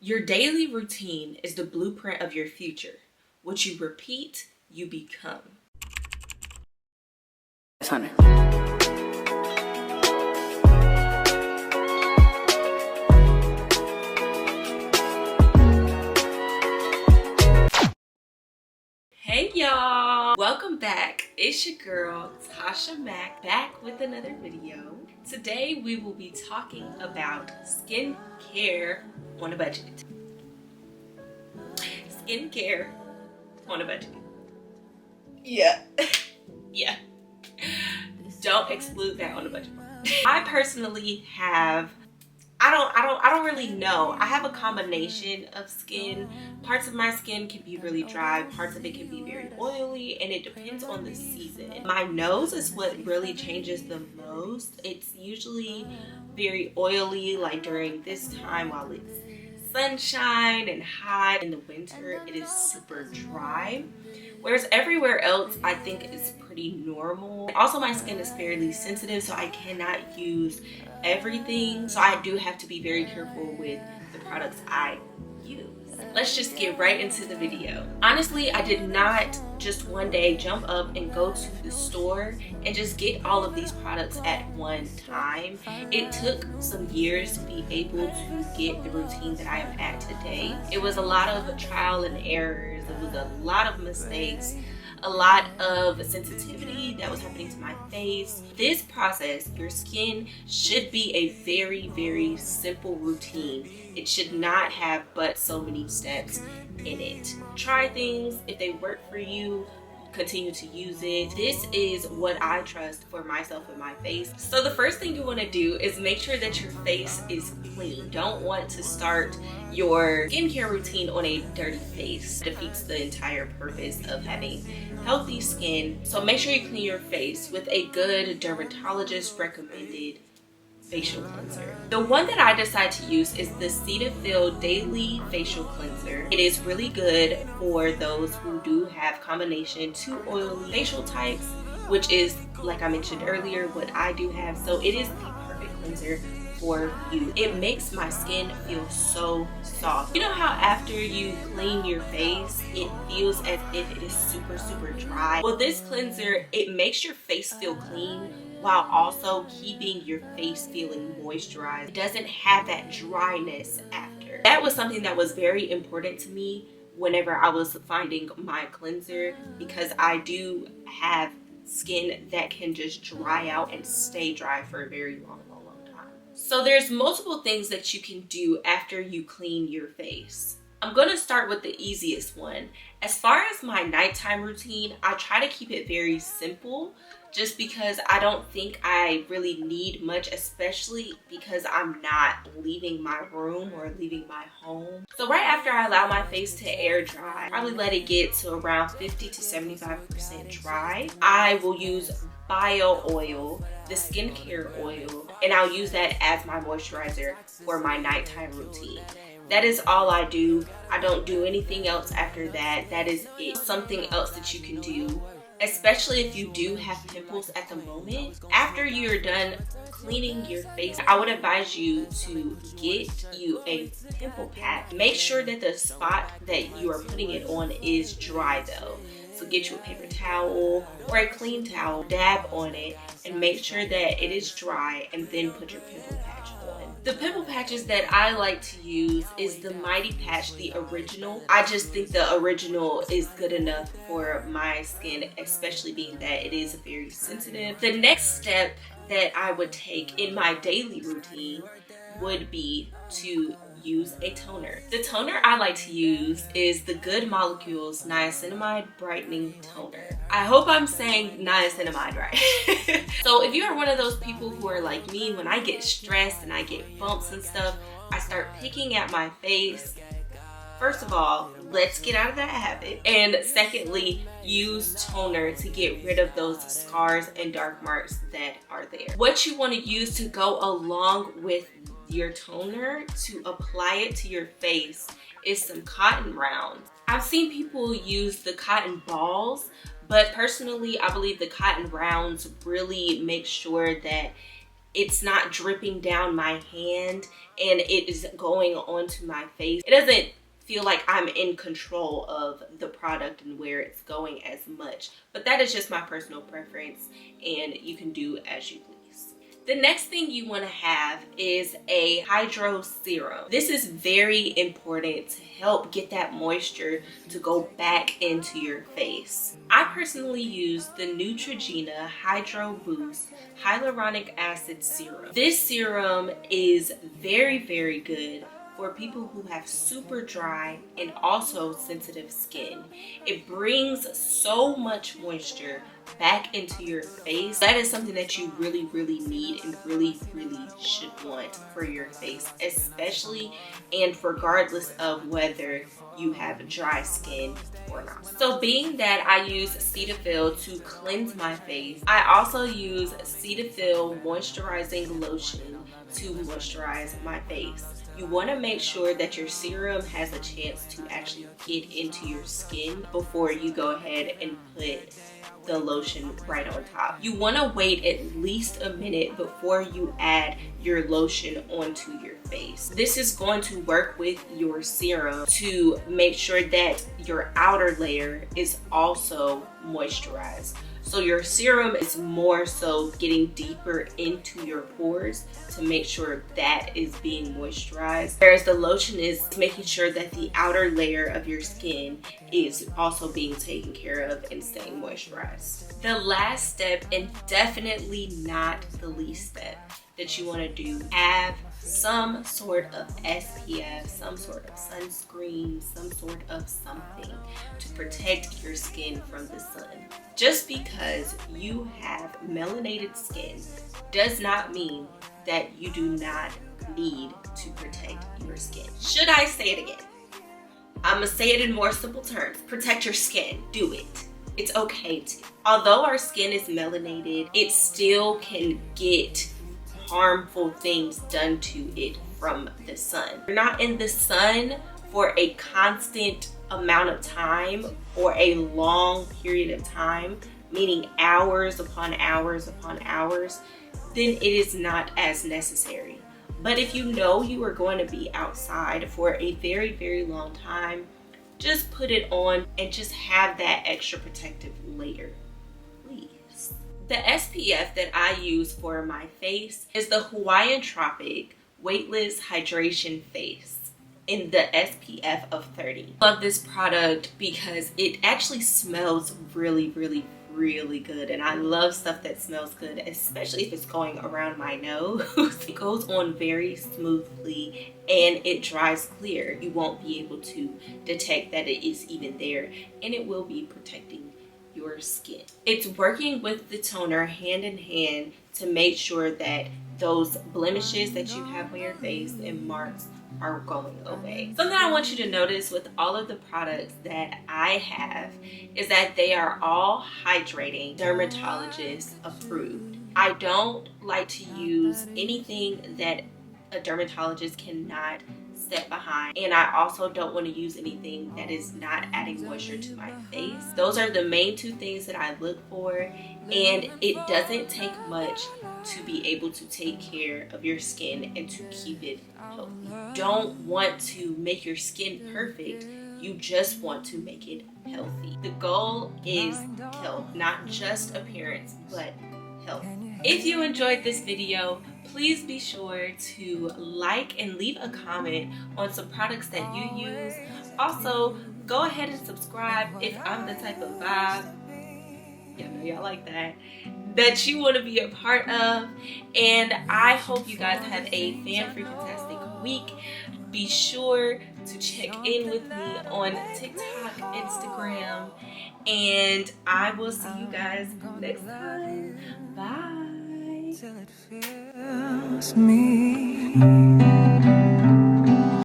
Your daily routine is the blueprint of your future. What you repeat, you become. Honey. Hey y'all, welcome back. It's your girl Tasha Mac, back with another video. Today we will be talking about skincare on a budget. Skincare on a budget. Yeah. Yeah. Don't exclude that on a budget. I personally have I don't really know. I have a combination of skin. Parts of my skin can be really dry, parts of it can be very oily, and it depends on the season. My nose is what really changes the most. It's usually very oily, like during this time while it's sunshine and hot. In the winter, it is super dry. Whereas everywhere else, I think it's pretty normal. Also, my skin is fairly sensitive, so I cannot use everything. So I do have to be very careful with the products I use. Let's just get right into the video. Honestly, I did not just one day jump up and go to the store and just get all of these products at one time. It took some years to be able to get the routine that I am at today. It was a lot of trial and errors. It was a lot of mistakes, a lot of sensitivity that was happening to my face. This process, your skin should be a very, very simple routine. It should not have but so many steps in it. Try things. If they work for you, continue to use it. This is what I trust for myself and my face. So the first thing you want to do is make sure that your face is clean. Don't want to start your skincare routine on a dirty face. It defeats the entire purpose of having healthy skin. So make sure you clean your face with a good dermatologist recommended facial cleanser. The one that I decide to use is the Cetaphil Daily Facial Cleanser. It is really good for those who do have combination too oily facial types, which is, like I mentioned earlier, what I do have. So it is the perfect cleanser for you. It makes my skin feel so soft. You know how after you clean your face, it feels as if it is super, super dry? Well, this cleanser, it makes your face feel clean while also keeping your face feeling moisturized. It doesn't have that dryness after. That was something that was very important to me whenever I was finding my cleanser, because I do have skin that can just dry out and stay dry for a very long time. So there's multiple things that you can do after you clean your face. I'm going to start with the easiest one. As far as my nighttime routine, I try to keep it very simple just because I don't think I really need much, especially because I'm not leaving my room or leaving my home. So right after I allow my face to air dry, probably let it get to around 50 to 75% dry, I will use bio oil, the skincare oil, and I'll use that as my moisturizer for my nighttime routine. That is all I do. I don't do anything else after that. That is it. Something else that you can do, especially if you do have pimples at the moment. After you're done cleaning your face, I would advise you to get you a pimple patch. Make sure that the spot that you are putting it on is dry though. So get you a paper towel or a clean towel, dab on it, and make sure that it is dry, and then put your pimple patch on. The pimple patches that I like to use is the Mighty Patch, the original. I just think the original is good enough for my skin, especially being that it is very sensitive. The next step that I would take in my daily routine would be to use a toner. The toner I like to use is the Good Molecules Niacinamide Brightening Toner. I hope I'm saying niacinamide right. So if you are one of those people who are like me, when I get stressed and I get bumps and stuff, I start picking at my face. First of all, let's get out of that habit. And secondly, use toner to get rid of those scars and dark marks that are there. What you want to use to go along with your toner to apply it to your face is some cotton rounds. I've seen people use the cotton balls, but personally I believe the cotton rounds really make sure that it's not dripping down my hand and it is going onto my face. It doesn't feel like I'm in control of the product and where it's going as much, but that is just my personal preference, and you can do as you please. The next thing you want to have is a hydro serum. This is very important to help get that moisture to go back into your face. I personally use the Neutrogena Hydro Boost Hyaluronic Acid Serum. This serum is very, very good for people who have super dry and also sensitive skin. It brings so much moisture back into your face. That is something that you really, really need and really, really should want for your face, especially and regardless of whether you have dry skin or not. So being that I use Cetaphil to cleanse my face, I also use Cetaphil moisturizing lotion to moisturize my face. You want to make sure that your serum has a chance to actually get into your skin before you go ahead and put the lotion right on top. You want to wait at least a minute before you add your lotion onto your face. This is going to work with your serum to make sure that your outer layer is also moisturized. So your serum is more so getting deeper into your pores to make sure that is being moisturized, whereas the lotion is making sure that the outer layer of your skin is also being taken care of and staying moisturized. The last step, and definitely not the least step that you want to do, have some sort of SPF, some sort of sunscreen, some sort of something to protect your skin from the sun. Just because you have melanated skin does not mean that you do not need to protect your skin. Should I say it again? I'm gonna say it in more simple terms. Protect your skin. Do it. It's okay to. Although our skin is melanated, it still can get harmful things done to it from the sun. You're not in the sun for a constant amount of time or a long period of time, meaning hours upon hours upon hours, then it is not as necessary. But if you know you are going to be outside for a very, very long time, just put it on and just have that extra protective layer, please. The SPF that I use for my face is the Hawaiian Tropic Weightless Hydration Face in the SPF of 30. I love this product because it actually smells really, really, really good, and I love stuff that smells good, especially if it's going around my nose. It goes on very smoothly and it dries clear. You won't be able to detect that it is even there, and it will be protecting your skin. It's working with the toner hand in hand to make sure that those blemishes that you have on your face and marks are going away. Something I want you to notice with all of the products that I have is that they are all hydrating, dermatologist approved. I don't like to use anything that a dermatologist cannot step behind, and I also don't want to use anything that is not adding moisture to my face. Those are the main two things that I look for, and it doesn't take much to be able to take care of your skin and to keep it healthy. You don't want to make your skin perfect, you just want to make it healthy. The goal is health, not just appearance, but health. If you enjoyed this video, please be sure to like and leave a comment on some products that you use. Also, go ahead and subscribe if I'm the type of vibe, y'all know y'all like that you want to be a part of. And I hope you guys have a fan-freaking-tastic week. Be sure to check in with me on TikTok, Instagram, and I will see you guys next time. Bye. Till it feels me.